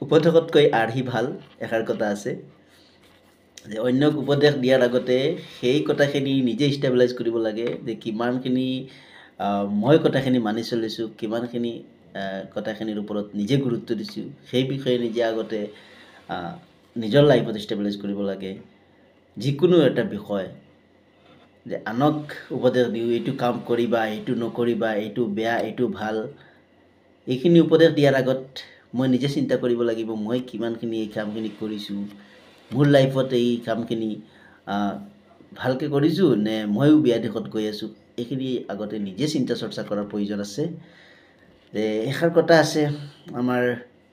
উপদেশতকৈ আৰ্হি ভাল এষাৰ কথা আছে যে অন্যক উপদেশ দিয়াৰ আগতে সেই কথাখিনি নিজে ষ্টেবিলাইজ কৰিব লাগে যে কিমানখিনি মই কথাখিনি মানি চলিছোঁ, কিমানখিনি কথাখিনিৰ ওপৰত নিজে গুৰুত্ব দিছোঁ, সেই বিষয়ে নিজে আগতে নিজৰ লাইফত ষ্টেবিলাইজ কৰিব লাগে। যিকোনো এটা বিষয় যে আনক উপদেশ দিওঁ, এইটো কাম কৰিবা, এইটো নকৰিবা, এইটো বেয়া, এইটো ভাল, এইখিনি উপদেশ দিয়াৰ আগত মই নিজে চিন্তা কৰিব লাগিব মই কিমানখিনি এই কামখিনি কৰিছোঁ, মোৰ লাইফত এই কামখিনি ভালকৈ কৰিছোঁ নে ময়ো বেয়া দিশত গৈ আছোঁ, এইখিনি আগতে নিজে চিন্তা চৰ্চা কৰাৰ প্ৰয়োজন আছে। যে এষাৰ কথা আছে আমাৰ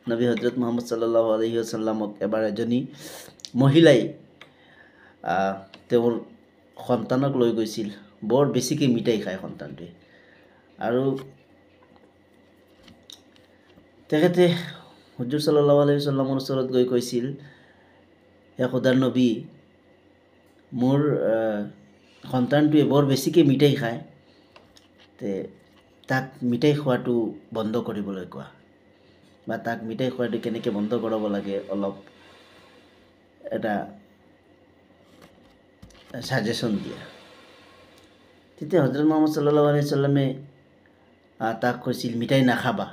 নবী হজৰত মুহাম্মদ সাল্লাল্লাহু আলাইহি ওয়াসাল্লামক এবাৰ এজনী মহিলাই তেওঁৰ সন্তানক লৈ গৈছিল। বৰ বেছিকৈ মিঠাই খায় সন্তানটোৱে, আৰু তেখেতে হুজুৰ সাল্লাল্লাহু আলাইহি ওয়াসাল্লামৰ ওচৰত গৈ কৈছিল, হে খোদাৰ নবী, মোৰ সন্তানটোৱে বৰ বেছিকৈ মিঠাই খায়, তাক মিঠাই খোৱাটো বন্ধ কৰিবলৈ কোৱা, বা তাক মিঠাই খোৱাটো কেনেকৈ বন্ধ কৰাব লাগে অলপ এটা ছাজেশ্যন দিয়া। তেতিয়া হজৰত মুহাম্মদ সাল্লাল্লাহু আলাইহি ওয়াসাল্লামে তাক কৈছিল মিঠাই নাখাবা,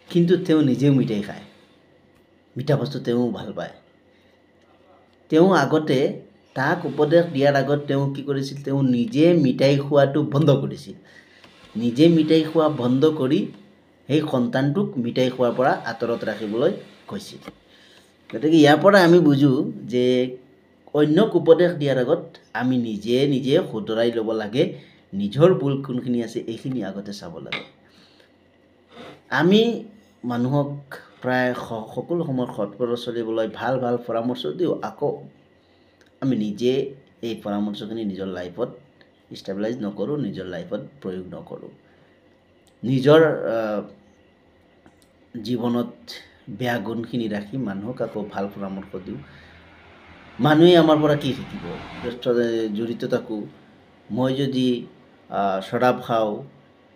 কিন্তু তেওঁ নিজেও মিঠাই খায়, মিঠা বস্তু তেওঁ ভাল পায়। তেওঁ আগতে তাক উপদেশ দিয়াৰ আগত তেওঁ কি কৰিছিল, তেওঁ নিজে মিঠাই খোৱাটো বন্ধ কৰিছিল, নিজে মিঠাই খোৱা বন্ধ কৰি সেই সন্তানটোক মিঠাই খোৱাৰ পৰা আঁতৰত ৰাখিবলৈ কৈছিল। গতিকে ইয়াৰ পৰা আমি বুজোঁ যে অন্যক উপদেশ দিয়াৰ আগত আমি নিজে নিজে শুধৰাই ল'ব লাগে, নিজৰ ভুল কোনখিনি আছে এইখিনি আগতে চাব লাগে। আমি মানুহক প্ৰায় সকলো সময়ত সৎ পথত চলিবলৈ ভাল ভাল পৰামৰ্শ দিওঁ, আকৌ আমি নিজে এই পৰামৰ্শখিনি নিজৰ লাইফত ষ্টেবিলাইজ নকৰোঁ, নিজৰ লাইফত প্ৰয়োগ নকৰোঁ। নিজৰ জীৱনত বেয়া গুণখিনি ৰাখি মানুহক আকৌ ভাল পৰামৰ্শ দিওঁ। মানুহে আমাৰ পৰা কি শিকিব? জড়িত থাকোঁ, মই যদি শৰাব খাওঁ,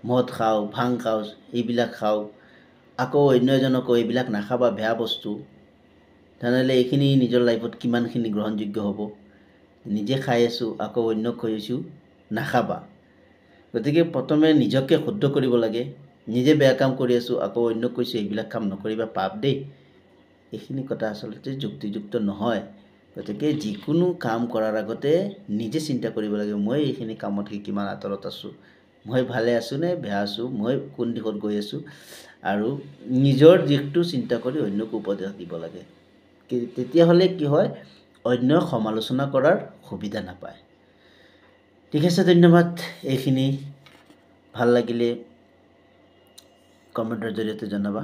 মদ খাওঁ, ভাং খাওঁ, এইবিলাক খাওঁ, আকৌ অন্য এজনকো এইবিলাক নাখাবা বেয়া বস্তু, তেনেহ'লে এইখিনি নিজৰ লাইফত কিমানখিনি গ্ৰহণযোগ্য হ'ব? নিজে খাই আছোঁ, আকৌ অন্যক কৈ আছোঁ নাখাবা। গতিকে প্ৰথমে নিজকে শুদ্ধ কৰিব লাগে। নিজে বেয়া কাম কৰি আছোঁ, আকৌ অন্যক কৈছোঁ এইবিলাক কাম নকৰিবা, পাপ দেই, এইখিনি কথা আচলতে যুক্তিযুক্ত নহয়। গতিকে যিকোনো কাম কৰাৰ আগতে নিজে চিন্তা কৰিব লাগে মই এইখিনি কামতকৈ কিমান আঁতৰত আছোঁ, মই ভালে আছোঁ নে বেয়া আছোঁ, মই কোন দিশত গৈ আছোঁ, আৰু নিজৰ দিশটো চিন্তা কৰি অন্যক উপদেশ দিব লাগে। তেতিয়াহ'লে কি হয়, অন্যক সমালোচনা কৰাৰ সুবিধা নাপায়। ঠিক আছে, ধন্যবাদ। এইখিনি ভাল লাগিলে কমেণ্টৰ জৰিয়তে জনাবা।